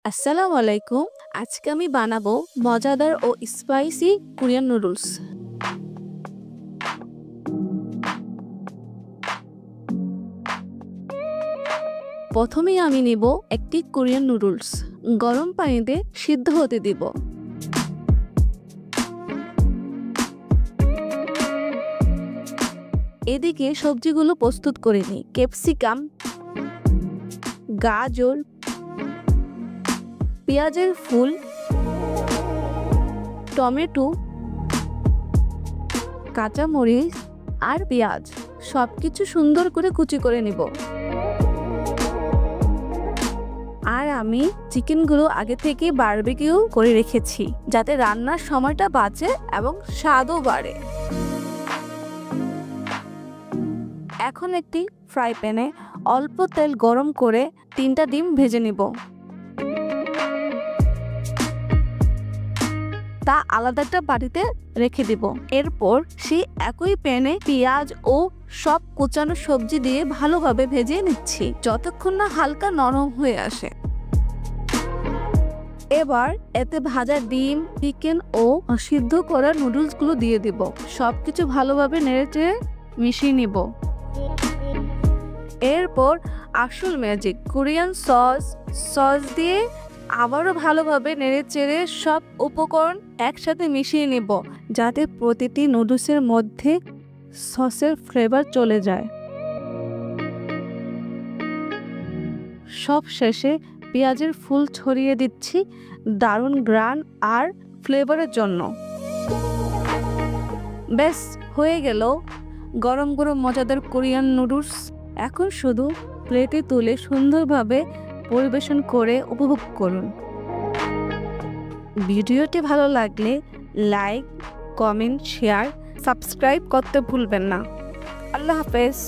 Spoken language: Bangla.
আসসালামু আলাইকুম। আজকে আমি বানাবো মজাদার ও স্পাইসি কোরিয়ান নুডলস। প্রথমেই আমি নিব একটি কোরিয়ান নুডলস। গরম পানিতে সিদ্ধ হতে দিব। এদিকে সবজিগুলো প্রস্তুত করে নিই। ক্যাপসিকাম, গাজর, পেঁয়াজের ফুল, টমেটো, কাঁচামরিচ আর পেঁয়াজ সবকিছু সুন্দর করে কুচি করে নিব। আর আমি চিকেনগুলো আগে থেকে বারবিকিউ করে রেখেছি যাতে রান্নার সময়টা বাঁচে এবং স্বাদও বাড়ে। এখন একটি ফ্রাই প্যানে অল্প তেল গরম করে 3টা ডিম ভেজে নিব। তা আলাদা একটা বাটিতে রেখে দিব। এরপর সেই একই প্যানে পেঁয়াজ ও সব কুচানো সবজি দিয়ে ভালোভাবে ভেজে নিচ্ছি যতক্ষণ না হালকা নরম হয়ে আসে। এবার এতে ভাজা ডিম, চিকেন ও সিদ্ধ করা নুডলসগুলো দিয়ে দিব। সবকিছু ভালোভাবে নেড়েচেড়ে মিশিয়ে নিব। এরপর আসল ম্যাজিক কোরিয়ান সস দিয়ে আবারও ভালোভাবে নেড়েচেড়ে সব উপকরণ একসাথে মিশিয়ে নেব যাতে প্রতিটি নুডলসের মধ্যে সসের ফ্লেভার চলে যায়। সব শেষে পেঁয়াজের ফুল ছড়িয়ে দিচ্ছি দারুণ গ্রান আর ফ্লেভারের জন্য। ব্যাস হয়ে গেল গরম গরম মজাদার কোরিয়ান নুডলস। এখন শুধু প্লেটে তুলে সুন্দরভাবে পরিবেশন করে উপভোগ করুন। ভিডিওটি ভালো লাগলে লাইক, কমেন্ট, শেয়ার, সাবস্ক্রাইব করতে ভুলবেন না। আল্লাহ হাফেজ।